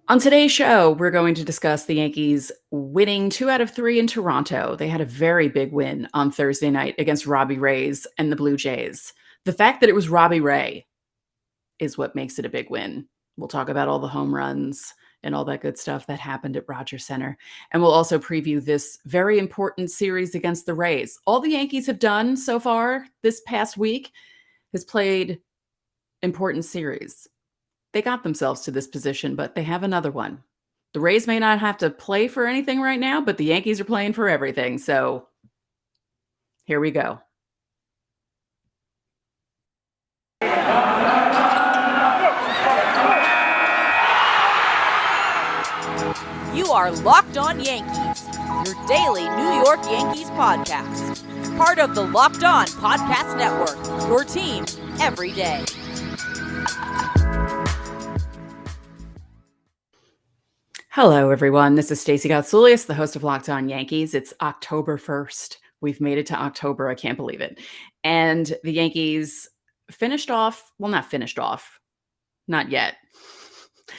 On today's show, we're going to discuss the Yankees winning 2 out of 3 in Toronto. They had a very big win on Thursday night against Robbie Rays and the Blue Jays. The fact that it was Robbie Ray is what makes it a big win. We'll talk about all the home runs and all that good stuff that happened at Rogers Center. And we'll also preview this very important series against the Rays. All the Yankees have done so far this past week has played important series. They got themselves to this position, but they have another one. The Rays may not have to play for anything right now, but the Yankees are playing for everything. So here we go. You are Locked On Yankees, your daily New York Yankees podcast. Part of the Locked On Podcast Network, your team every day. Hello, everyone. This is Stacey Gotsoulias, the host of Locked On Yankees. It's October 1st. We've made it to October. I can't believe it. And the Yankees finished off, well, not finished off, not yet.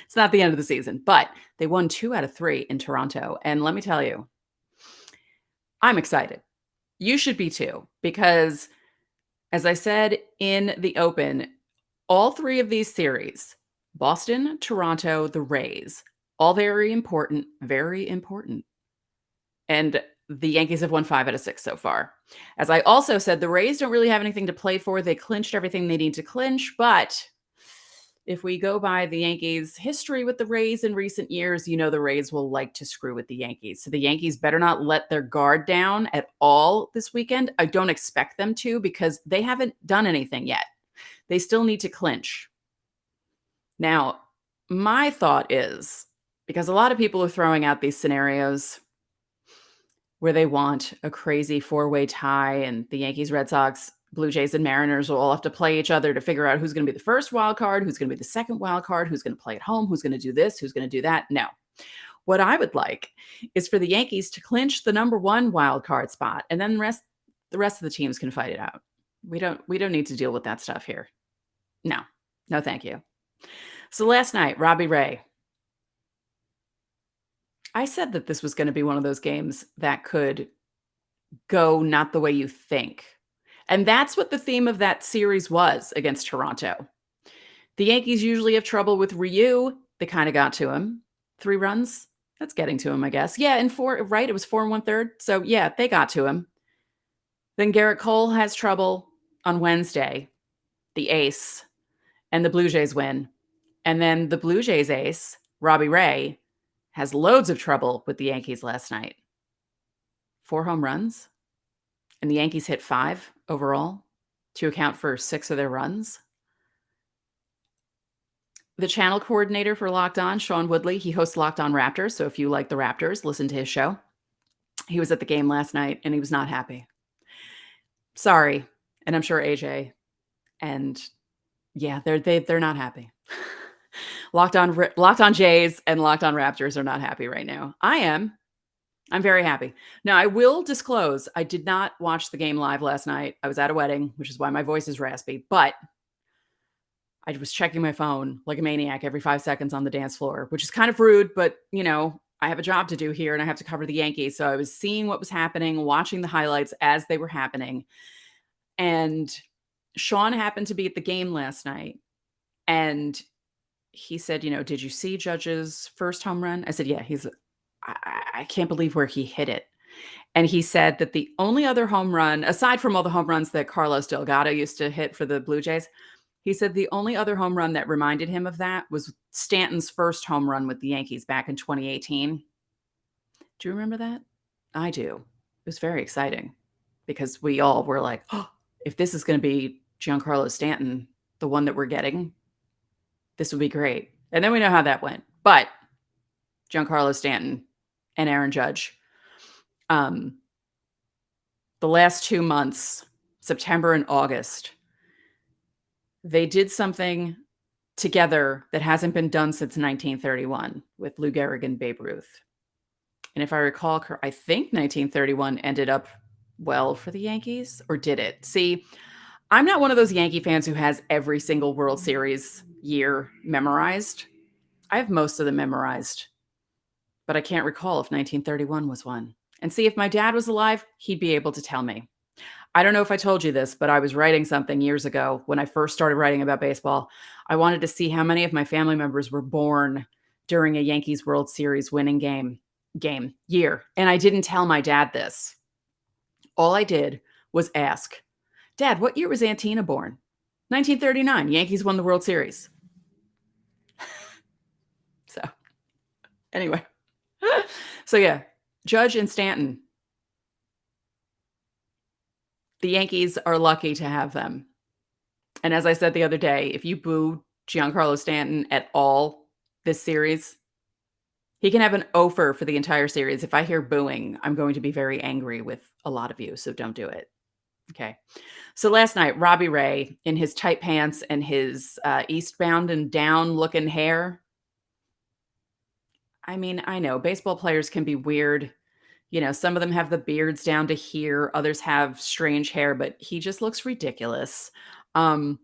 It's not the end of the season, but they won 2 out of 3 in Toronto. And let me tell you, I'm excited. You should be too, because as I said in the open, all 3 of these series, Boston, Toronto, the Rays, all very important, very important. And the Yankees have won 5 out of 6 so far. As I also said, the Rays don't really have anything to play for. They clinched everything they need to clinch. But if we go by the Yankees' history with the Rays in recent years, you know the Rays will like to screw with the Yankees. So the Yankees better not let their guard down at all this weekend. I don't expect them to, because they haven't done anything yet. They still need to clinch. Now, my thought is, because a lot of people are throwing out these scenarios where they want a crazy 4-way tie, and the Yankees, Red Sox, Blue Jays, and Mariners will all have to play each other to figure out who's going to be the first wild card, who's going to be the second wild card, who's going to play at home, who's going to do this, who's going to do that. No. What I would like is for the Yankees to clinch the number 1 wild card spot, and then the rest of the teams can fight it out. We don't need to deal with that stuff here. No, thank you. So last night, Robbie Ray. I said that this was going to be one of those games that could go not the way you think. And that's what the theme of that series was against Toronto. The Yankees usually have trouble with Ryu. They kind of got to him. 3 runs. That's getting to him, I guess. Yeah, and 4, right? It was 4 1/3. So yeah, they got to him. Then Garrett Cole has trouble on Wednesday, the ace, and the Blue Jays win. And then the Blue Jays ace, Robbie Ray, has loads of trouble with the Yankees last night. 4 home runs, and the Yankees hit 5 overall to account for 6 of their runs. The channel coordinator for Locked On, Sean Woodley, he hosts Locked On Raptors, so if you like the Raptors, listen to his show. He was at the game last night, and he was not happy. Sorry, and I'm sure AJ, and yeah, they're not happy. Locked On Jays and Locked On Raptors are not happy right now. I am. I'm very happy. Now, I will disclose, I did not watch the game live last night. I was at a wedding, which is why my voice is raspy, but I was checking my phone like a maniac every 5 seconds on the dance floor, which is kind of rude, but I have a job to do here and I have to cover the Yankees. So I was seeing what was happening, watching the highlights as they were happening. And Sean happened to be at the game last night, and he said, did you see Judge's first home run? I said, yeah. I can't believe where he hit it. And he said that the only other home run, aside from all the home runs that Carlos Delgado used to hit for the Blue Jays, he said the only other home run that reminded him of that was Stanton's first home run with the Yankees back in 2018. Do you remember that? I do. It was very exciting because we all were like, oh, if this is going to be Giancarlo Stanton, the one that we're getting, this would be great. And then we know how that went. But Giancarlo Stanton and Aaron Judge, the last 2 months, September and August, they did something together that hasn't been done since 1931 with Lou Gehrig and Babe Ruth. And if I recall, I think 1931 ended up well for the Yankees, or did it? See, I'm not one of those Yankee fans who has every single World Series year memorized. I have most of them memorized, but I can't recall if 1931 was one. And see, if my dad was alive, he'd be able to tell me. I don't know if I told you this, but I was writing something years ago when I first started writing about baseball. I wanted to see how many of my family members were born during a Yankees World Series winning year. And I didn't tell my dad this. All I did was ask, Dad, what year was Antina born? 1939. Yankees won the World Series. So anyway. So yeah, Judge and Stanton. The Yankees are lucky to have them. And as I said the other day, if you boo Giancarlo Stanton at all this series, he can have an offer for the entire series. If I hear booing, I'm going to be very angry with a lot of you, so don't do it. Okay. So last night, Robbie Ray, in his tight pants and his eastbound and down looking hair. I mean, I know baseball players can be weird. You know, some of them have the beards down to here, others have strange hair, but he just looks ridiculous. The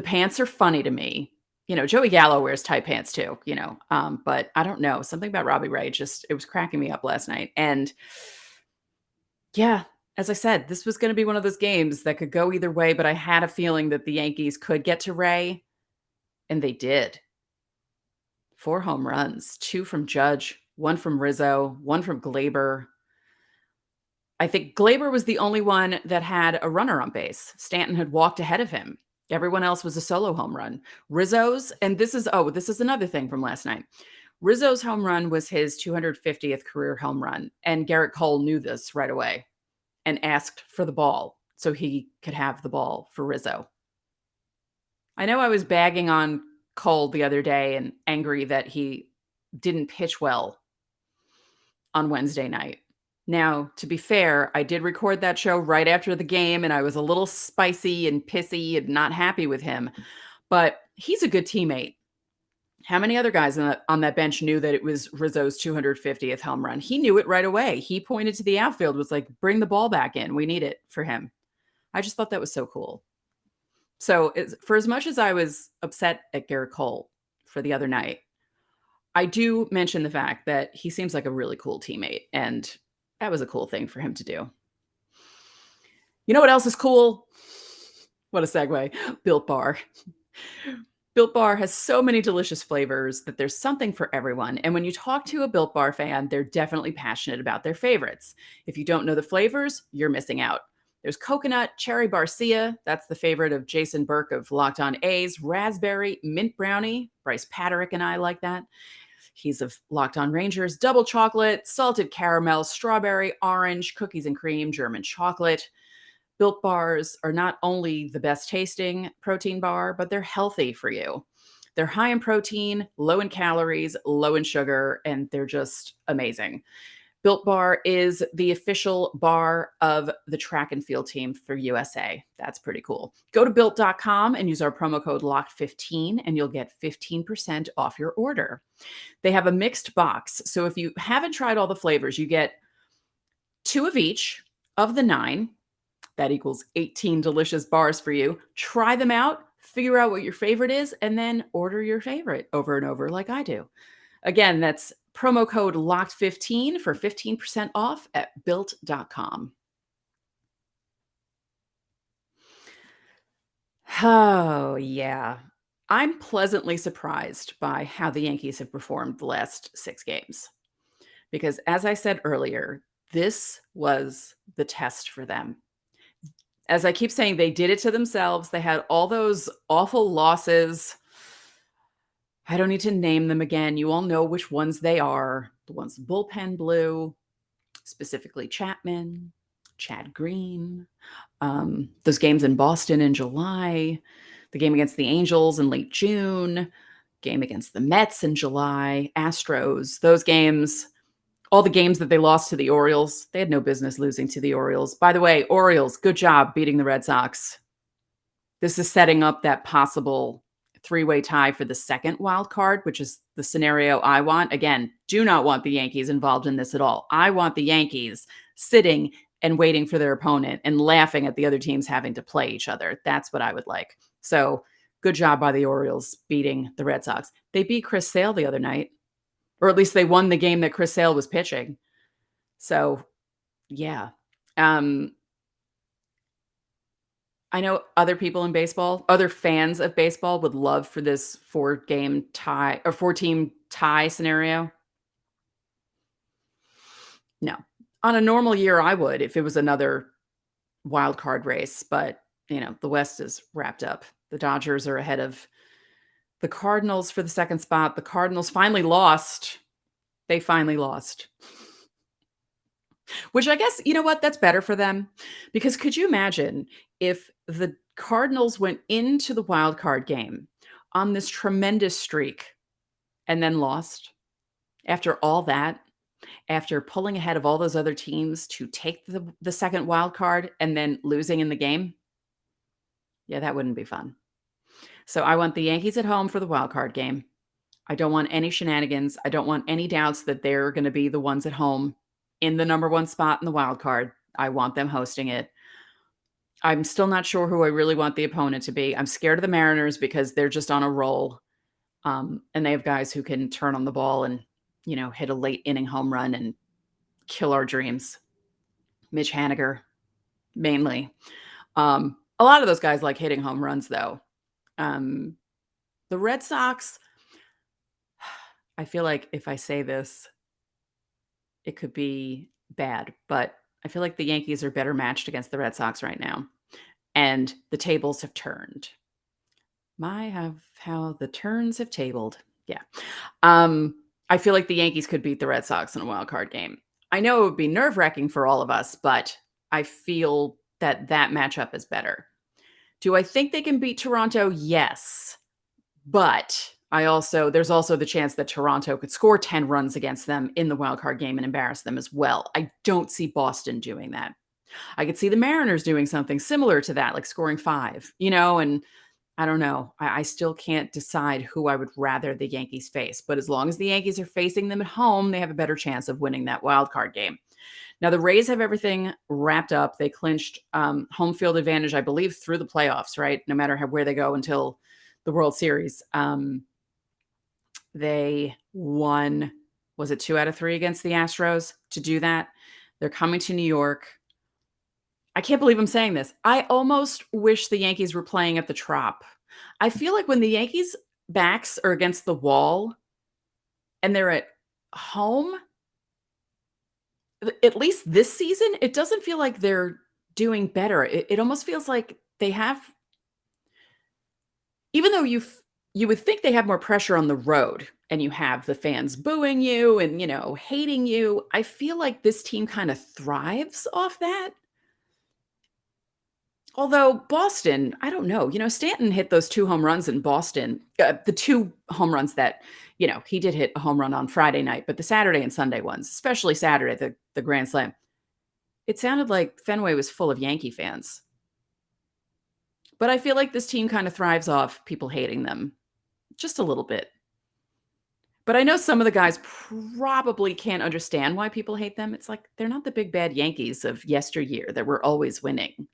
pants are funny to me. You know, Joey Gallo wears tight pants too, but I don't know. Something about Robbie Ray it was cracking me up last night. And yeah, as I said, this was going to be one of those games that could go either way, but I had a feeling that the Yankees could get to Ray, and they did. 4 home runs, 2 from Judge, 1 from Rizzo, 1 from Gleyber. I think Gleyber was the only one that had a runner on base. Stanton had walked ahead of him. Everyone else was a solo home run. Rizzo's, and this is another thing from last night. Rizzo's home run was his 250th career home run, and Garrett Cole knew this right away and asked for the ball so he could have the ball for Rizzo. I know I was bagging on Cole the other day and angry that he didn't pitch well on Wednesday night. Now, to be fair, I did record that show right after the game, and I was a little spicy and pissy and not happy with him, but he's a good teammate. How many other guys on that bench knew that it was Rizzo's 250th home run? He knew it right away. He pointed to the outfield, was like, bring the ball back in. We need it for him. I just thought that was so cool. So for as much as I was upset at Garrett Cole for the other night, I do mention the fact that he seems like a really cool teammate, and that was a cool thing for him to do. You know what else is cool? What a segue. Built Bar. Built Bar has so many delicious flavors that there's something for everyone. And when you talk to a Built Bar fan, they're definitely passionate about their favorites. If you don't know the flavors, you're missing out. There's coconut, cherry barcia. That's the favorite of Jason Burke of Locked On A's. Raspberry, mint brownie. Bryce Paterick and I like that. He's of Locked On Rangers. Double chocolate, salted caramel, strawberry, orange, cookies and cream, German chocolate. Built Bars are not only the best tasting protein bar, but they're healthy for you. They're high in protein, low in calories, low in sugar, and they're just amazing. Built Bar is the official bar of the track and field team for USA. That's pretty cool. Go to Built.com and use our promo code LOCKED15 and you'll get 15% off your order. They have a mixed box. So if you haven't tried all the flavors, you get 2 of each of the 9. That equals 18 delicious bars for you. Try them out, figure out what your favorite is, and then order your favorite over and over like I do. Again, that's promo code LOCKED15 for 15% off at Built.com. Oh, yeah. I'm pleasantly surprised by how the Yankees have performed the last 6 games. Because as I said earlier, this was the test for them. As I keep saying, they did it to themselves. They had all those awful losses. I don't need to name them again. You all know which ones they are. The ones the bullpen blew, specifically Chapman, Chad Green, those games in Boston in July, the game against the Angels in late June, game against the Mets in July, Astros, those games, all the games that they lost to the Orioles. They had no business losing to the Orioles. By the way, Orioles, good job beating the Red Sox. This is setting up that possible 3-way tie for the second wild card, which is the scenario I want. Again, do not want the Yankees involved in this at all. I want the Yankees sitting and waiting for their opponent and laughing at the other teams having to play each other. That's what I would like. So good job by the Orioles beating the Red Sox. They beat Chris Sale the other night, or at least they won the game that Chris Sale was pitching. So, yeah. I know other people in baseball, other fans of baseball would love for this 4-game tie or 4-team tie scenario. No. On a normal year, I would if it was another wild card race, but the West is wrapped up. The Dodgers are ahead of the Cardinals for the second spot. The Cardinals finally lost. They finally lost. Which I guess, you know what? That's better for them. Because could you imagine if the Cardinals went into the wild card game on this tremendous streak and then lost after all that? After pulling ahead of all those other teams to take the second wild card and then losing in the game? Yeah, that wouldn't be fun. So I want the Yankees at home for the wild card game. I don't want any shenanigans. I don't want any doubts that they're going to be the ones at home in the number 1 spot in the wild card. I want them hosting it. I'm still not sure who I really want the opponent to be. I'm scared of the Mariners because they're just on a roll. And they have guys who can turn on the ball and, hit a late inning home run and kill our dreams. Mitch Haniger, mainly. A lot of those guys like hitting home runs, though. The Red Sox, I feel like if I say this, it could be bad, but I feel like the Yankees are better matched against the Red Sox right now. And the tables have turned. How the turns have tabled. Yeah. I feel like the Yankees could beat the Red Sox in a wild card game. I know it would be nerve-wracking for all of us, but I feel that matchup is better. Do I think they can beat Toronto? Yes. But there's also the chance that Toronto could score 10 runs against them in the wild card game and embarrass them as well. I don't see Boston doing that. I could see the Mariners doing something similar to that, like scoring 5, and I don't know. I still can't decide who I would rather the Yankees face. But as long as the Yankees are facing them at home, they have a better chance of winning that wild card game. Now, the Rays have everything wrapped up. They clinched home field advantage, I believe, through the playoffs, right? No matter where they go until the World Series. They won, was it 2 out of 3 against the Astros to do that? They're coming to New York. I can't believe I'm saying this. I almost wish the Yankees were playing at the Trop. I feel like when the Yankees' backs are against the wall and they're at home, at least this season, it doesn't feel like they're doing better. It almost feels like they have, even though you would think they have more pressure on the road and you have the fans booing you and, hating you. I feel like this team kind of thrives off that. Although Boston, I don't know. Stanton hit those 2 home runs in Boston. The 2 home runs that, he did hit a home run on Friday night, but the Saturday and Sunday ones, especially Saturday, the Grand Slam, it sounded like Fenway was full of Yankee fans. But I feel like this team kind of thrives off people hating them just a little bit. But I know some of the guys probably can't understand why people hate them. It's like they're not the big bad Yankees of yesteryear that were always winning.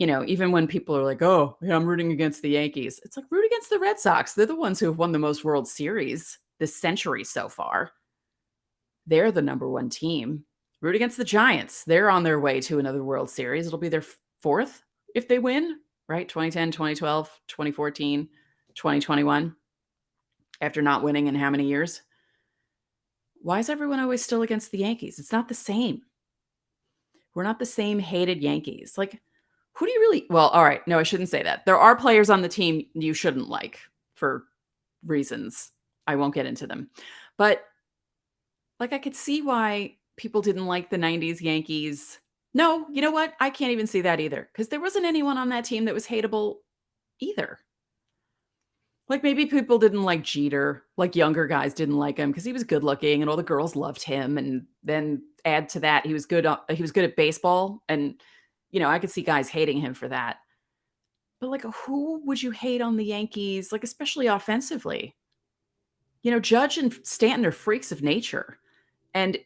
Even when people are like, oh, yeah, I'm rooting against the Yankees. It's like, root against the Red Sox. They're the ones who have won the most World Series this century so far. They're the number 1 team. Root against the Giants. They're on their way to another World Series. It'll be their 4th if they win, right? 2010, 2012, 2014, 2021. After not winning in how many years? Why is everyone always still against the Yankees? It's not the same. We're not the same hated Yankees. Like, who do you really... Well, all right. No, I shouldn't say that. There are players on the team you shouldn't like for reasons. I won't get into them. But, I could see why people didn't like the 90s Yankees. No, you know what? I can't even see that either. Because there wasn't anyone on that team that was hateable either. Maybe people didn't like Jeter. Younger guys didn't like him because he was good looking and all the girls loved him. And then add to that, he was good at baseball. And I could see guys hating him for that. But who would you hate on the Yankees, especially offensively? Judge and Stanton are freaks of nature. And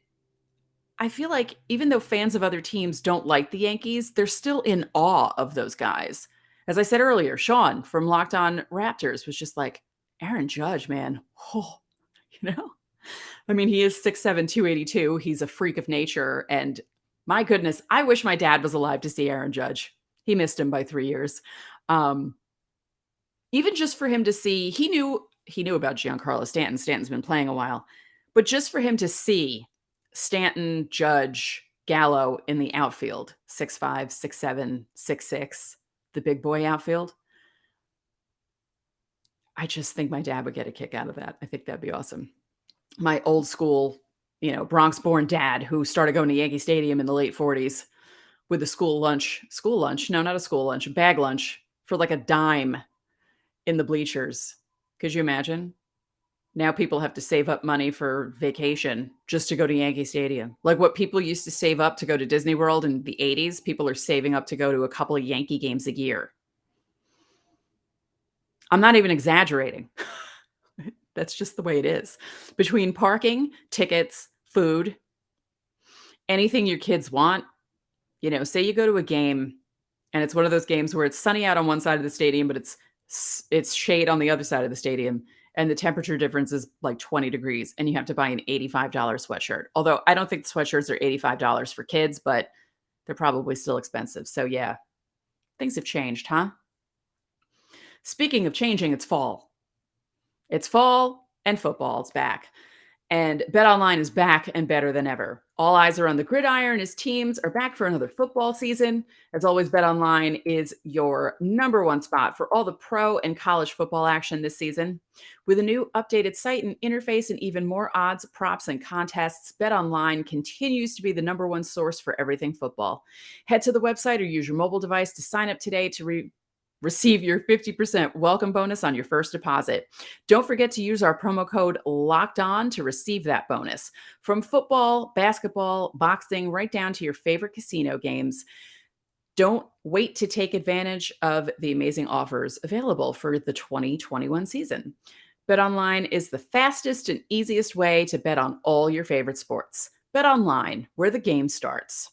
I feel like even though fans of other teams don't like the Yankees, they're still in awe of those guys. As I said earlier, Sean from Locked On Raptors was just like, Aaron Judge, man. Oh, you know? I mean, he is 6'7", 282. He's a freak of nature. And my goodness, I wish my dad was alive to see Aaron Judge. He missed him by 3 years. Even just for him to see, he knew about Giancarlo Stanton. Stanton's been playing a while. But just for him to see Stanton, Judge, Gallo in the outfield, 6'5", 6'7", 6'6", the big boy outfield, I just think my dad would get a kick out of that. I think that'd be awesome. My old school, Bronx-born dad who started going to Yankee Stadium in the late 40s with a school lunch. No, not a school lunch, a bag lunch for like a dime in the bleachers. Could you imagine? Now people have to save up money for vacation just to go to Yankee Stadium. Like what people used to save up to go to Disney World in the 80s, people are saving up to go to a couple of Yankee games a year. I'm not even exaggerating. That's just the way it is. Between parking, tickets, food, anything your kids want, say you go to a game and it's one of those games where it's sunny out on one side of the stadium, but it's shade on the other side of the stadium. And the temperature difference is like 20 degrees and you have to buy an $85 sweatshirt. Although I don't think the sweatshirts are $85 for kids, but they're probably still expensive. So yeah, things have changed, huh? Speaking of changing, it's fall. It's fall and football's back. And BetOnline is back and better than ever. All eyes are on the gridiron as teams are back for another football season. As always, BetOnline is your number one spot for all the pro and college football action this season. With a new updated site and interface and even more odds, props, and contests, BetOnline continues to be the number one source for everything football. Head to the website or use your mobile device to sign up today to receive your 50% welcome bonus on your first deposit. Don't forget to use our promo code LOCKEDON to receive that bonus. From football, basketball, boxing, right down to your favorite casino games. Don't wait to take advantage of the amazing offers available for the 2021 season. BetOnline is the fastest and easiest way to bet on all your favorite sports. BetOnline, where the game starts.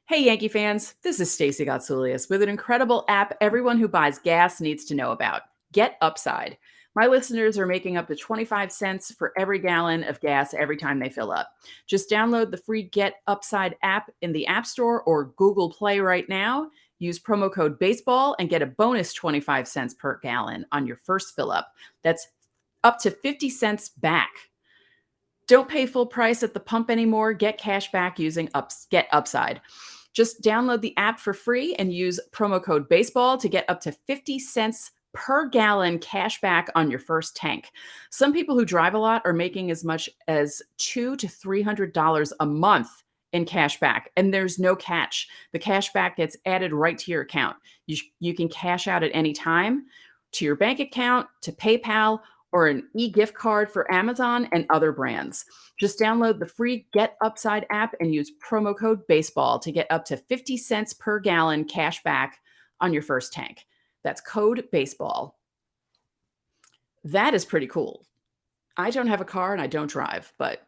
Hey, Yankee fans, this is Stacey Gotsoulias with an incredible app everyone who buys gas needs to know about, Get Upside. My listeners are making up to 25 cents for every gallon of gas every time they fill up. Just download the free Get Upside app in the App Store or Google Play right now. Use promo code BASEBALL and get a bonus 25 cents per gallon on your first fill up. That's up to 50 cents back. Don't pay full price at the pump anymore. Get cash back using Get Upside. Just download the app for free and use promo code BASEBALL to get up to 50 cents per gallon cash back on your first tank. Some people who drive a lot are making as much as $200 to $300 a month in cash back. And there's no catch. The cash back gets added right to your account. You can cash out at any time to your bank account, to PayPal, or an e-gift card for Amazon and other brands. Just download the free Get Upside app and use promo code BASEBALL to get up to 50 cents per gallon cash back on your first tank. That's code BASEBALL. That is pretty cool. I don't have a car and I don't drive, but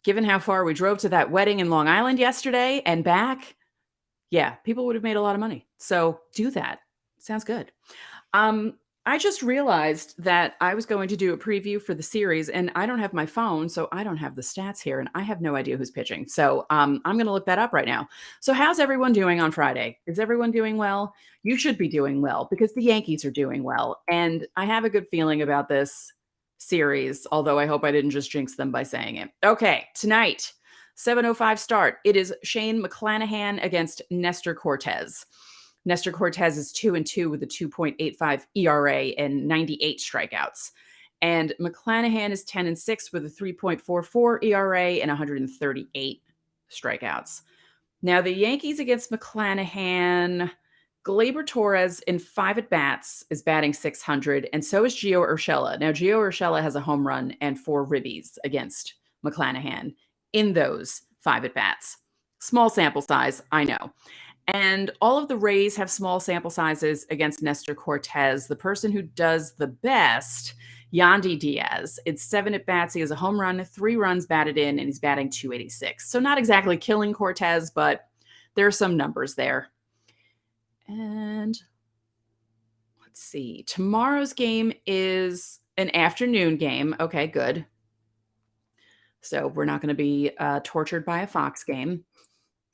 given how far we drove to that wedding in Long Island yesterday and back, yeah, people would have made a lot of money. So do that. Sounds good. I just realized that I was going to do a preview for the series and I don't have my phone, so I don't have the stats here and I have no idea who's pitching. So I'm going to look that up right now. So how's everyone doing on Friday? Is everyone doing well? You should be doing well because the Yankees are doing well. And I have a good feeling about this series, although I hope I didn't just jinx them by saying it. Okay, tonight, 7:05 start. It is Shane Mcclanahan against Nestor Cortez. Nestor Cortez is 2-2 with a 2.85 ERA and 98 strikeouts. And Mcclanahan is 10-6 with a 3.44 ERA and 138 strikeouts. Now, the Yankees against Mcclanahan, Gleyber Torres in 5 at-bats is batting .600, and so is Gio Urshela. Now, Gio Urshela has a home run and 4 ribbies against Mcclanahan in those 5 at-bats. Small sample size, I know. And all of the Rays have small sample sizes against Nestor Cortez. The person who does the best, Yandy Diaz. It's 7 at-bats. He has a home run, 3 runs batted in, and he's batting .286. So not exactly killing Cortez, but there are some numbers there. And Let's see. Tomorrow's game is an afternoon game. Okay, good. So we're not going to be tortured by a Fox game.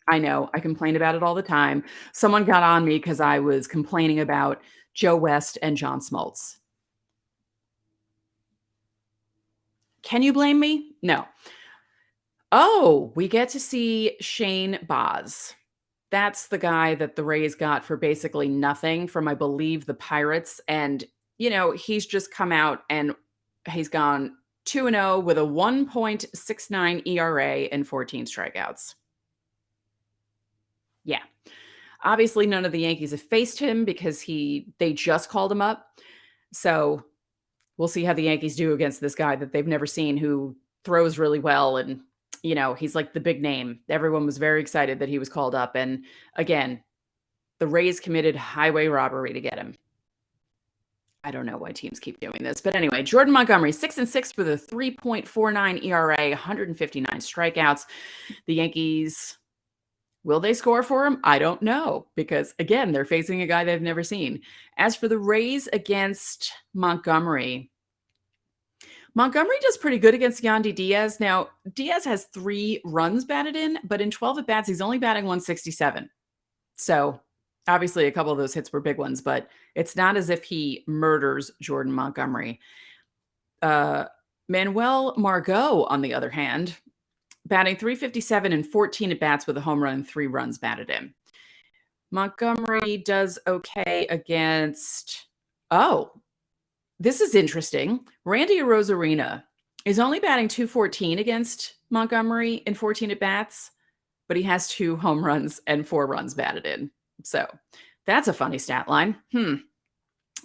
I know. I complain about it all the time. Someone got on me because I was complaining about Joe West and John Smoltz. Can you blame me? No. Oh, we get to see Shane Baz. That's the guy that the Rays got for basically nothing from, I believe, the Pirates. And, he's just come out and he's gone 2-0 with a 1.69 ERA and 14 strikeouts. Yeah. Obviously, none of the Yankees have faced him because they just called him up. So we'll see how the Yankees do against this guy that they've never seen, who throws really well. And, he's like the big name. Everyone was very excited that he was called up. And again, the Rays committed highway robbery to get him. I don't know why teams keep doing this. But anyway, Jordan Montgomery, 6-6 with a 3.49 ERA, 159 strikeouts. The Yankees, will they score for him? I don't know, because again, they're facing a guy they've never seen. As for the Rays against Montgomery does pretty good against Yandy Diaz. Now, Diaz has 3 runs batted in, but in 12 at-bats, he's only batting 167. So obviously a couple of those hits were big ones, but it's not as if he murders Jordan Montgomery. Manuel Margot, on the other hand, batting 357 and 14 at-bats with a home run and 3 runs batted in. Montgomery does okay against... Oh, this is interesting. Randy Arozarena is only batting 214 against Montgomery in 14 at-bats, but he has 2 home runs and 4 runs batted in. So that's a funny stat line.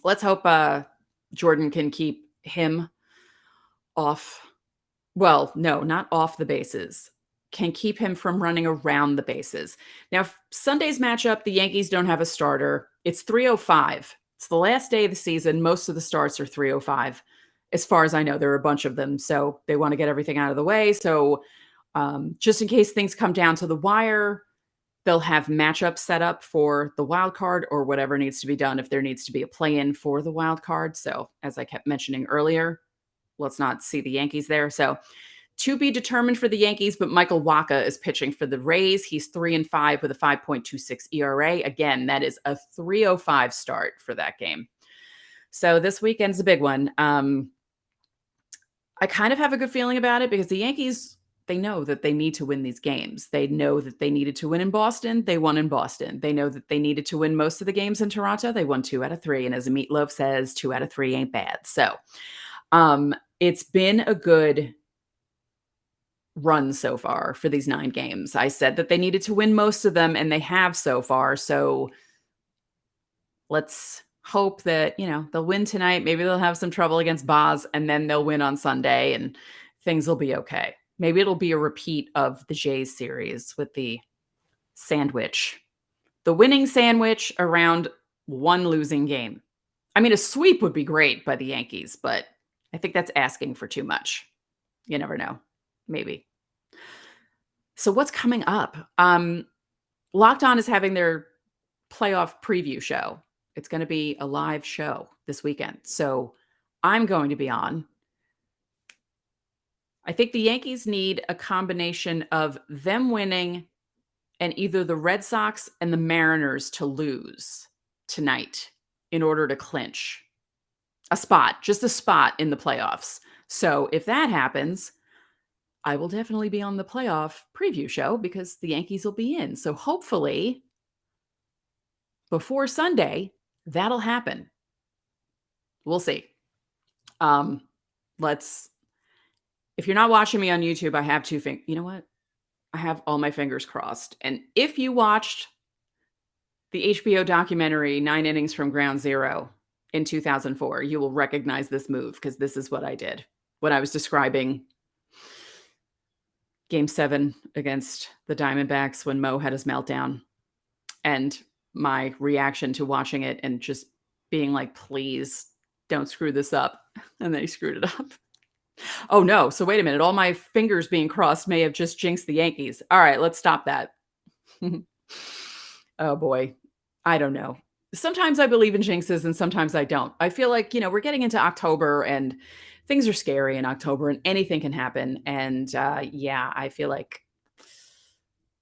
Let's hope Jordan can keep him off. Well, no, not off the bases. Can keep him from running around the bases. Now, Sunday's matchup, the Yankees don't have a starter. It's 3:05. It's the last day of the season. Most of the starts are 3:05. As far as I know, there are a bunch of them. So they want to get everything out of the way. So just in case things come down to the wire, they'll have matchups set up for the wild card or whatever needs to be done if there needs to be a play-in for the wild card. So as I kept mentioning earlier, let's not see the Yankees there. So to be determined for the Yankees, but Michael Wacha is pitching for the Rays. He's 3-5 with a 5.26 ERA. Again, that is a 3:05 start for that game. So this weekend's a big one. I kind of have a good feeling about it because the Yankees, they know that they need to win these games. They know that they needed to win in Boston. They won in Boston. They know that they needed to win most of the games in Toronto. They won 2 out of 3. And as a Meatloaf says, 2 out of 3 ain't bad. So it's been a good run so far for these 9 games. I said that they needed to win most of them, and they have so far. So let's hope that, they'll win tonight. Maybe they'll have some trouble against Baz, and then they'll win on Sunday, and things will be okay. Maybe it'll be a repeat of the Jays series with the sandwich, the winning sandwich around one losing game. I mean, a sweep would be great by the Yankees, but I think that's asking for too much. You never know. Maybe. So what's coming up? Locked On is having their playoff preview show. It's going to be a live show this weekend. So I'm going to be on. I think the Yankees need a combination of them winning and either the Red Sox and the Mariners to lose tonight in order to clinch just a spot in the playoffs. So if that happens, I will definitely be on the playoff preview show because the Yankees will be in. So hopefully before Sunday, that'll happen. We'll see. If you're not watching me on YouTube, I have 2 fingers. You know what? I have all my fingers crossed. And if you watched the HBO documentary 9 Innings from Ground Zero in 2004, you will recognize this move because this is what I did when I was describing Game 7 against the Diamondbacks when Mo had his meltdown, and my reaction to watching it and just being like, please don't screw this up. And then he screwed it up. Oh no. So wait a minute. All my fingers being crossed may have just jinxed the Yankees. All right, let's stop that. Oh boy. I don't know. sometimes I believe in jinxes and sometimes I don't. I feel like, we're getting into October and things are scary in October and anything can happen. And yeah, I feel like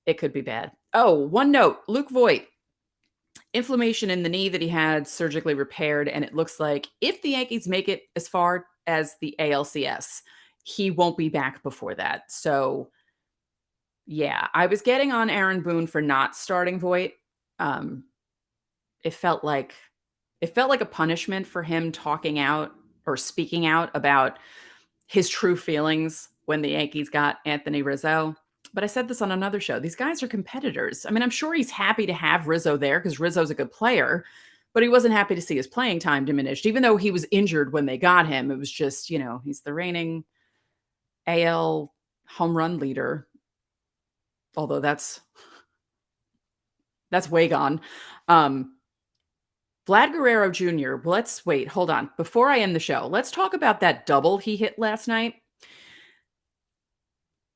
it could be bad. Oh, one note, Luke Voigt, inflammation in the knee that he had surgically repaired. And it looks like if the Yankees make it as far as the ALCS, he won't be back before that. So yeah, I was getting on Aaron Boone for not starting Voigt. Um, it felt like a punishment for him talking out or speaking out about his true feelings when the Yankees got Anthony Rizzo. But I said this on another show. These guys are competitors. I mean, I'm sure he's happy to have Rizzo there because Rizzo's a good player, but he wasn't happy to see his playing time diminished, even though he was injured when they got him. It was just, he's the reigning AL home run leader, although that's way gone. Vlad Guerrero Jr., hold on. Before I end the show, let's talk about that double he hit last night.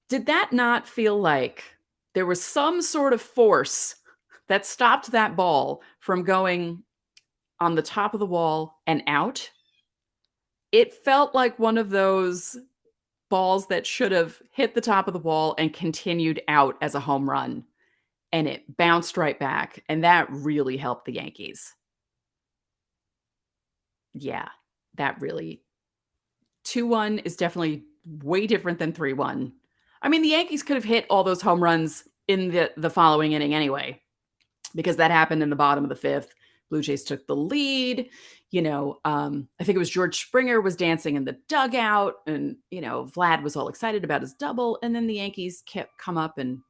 Did that not feel like there was some sort of force that stopped that ball from going on the top of the wall and out? It felt like one of those balls that should have hit the top of the wall and continued out as a home run, and it bounced right back, and that really helped the Yankees. Yeah, that really 2-1 is definitely way different than 3-1. I mean, the Yankees could have hit all those home runs in the following inning anyway, because that happened in the bottom of the fifth. Blue Jays took the lead. I think it was George Springer was dancing in the dugout, and, Vlad was all excited about his double. And then the Yankees come up and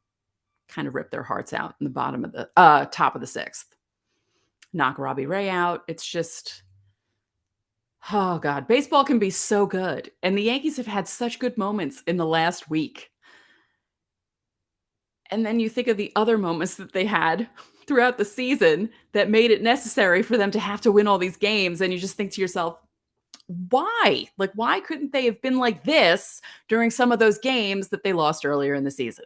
kind of rip their hearts out in the bottom of the top of the sixth, knock Robbie Ray out. It's just, oh God, baseball can be so good. And the Yankees have had such good moments in the last week. And then you think of the other moments that they had throughout the season that made it necessary for them to have to win all these games. And you just think to yourself, why? Like, why couldn't they have been like this during some of those games that they lost earlier in the season?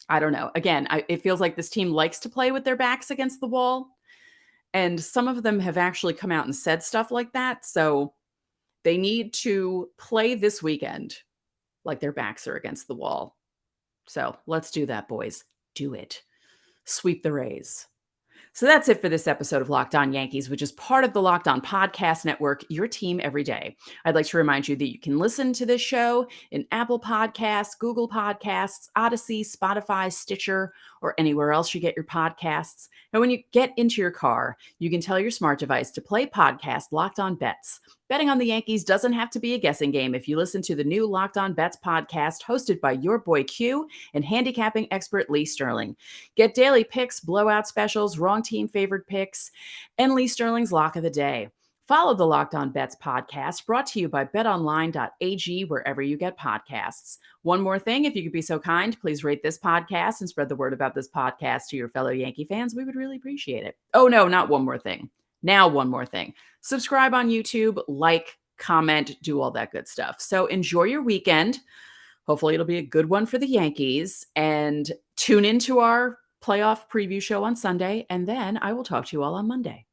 I don't know. Again, it feels like this team likes to play with their backs against the wall. And some of them have actually come out and said stuff like that. So they need to play this weekend like their backs are against the wall. So let's do that, boys. Do it. Sweep the Rays. So that's it for this episode of Locked On Yankees, which is part of the Locked On Podcast Network, your team every day. I'd like to remind you that you can listen to this show in Apple Podcasts, Google Podcasts, Odyssey, Spotify, Stitcher, or anywhere else you get your podcasts. And when you get into your car, you can tell your smart device to play podcast Locked On Bets. Betting on the Yankees doesn't have to be a guessing game if you listen to the new Locked On Bets podcast hosted by your boy Q and handicapping expert Lee Sterling. Get daily picks, blowout specials, wrong team favored picks, and Lee Sterling's lock of the day. Follow the Locked On Bets podcast, brought to you by betonline.ag, wherever you get podcasts. One more thing, if you could be so kind, please rate this podcast and spread the word about this podcast to your fellow Yankee fans. We would really appreciate it. Oh, no, not one more thing. Now, one more thing. Subscribe on YouTube, like, comment, do all that good stuff. So enjoy your weekend. Hopefully it'll be a good one for the Yankees. And tune into our playoff preview show on Sunday. And then I will talk to you all on Monday.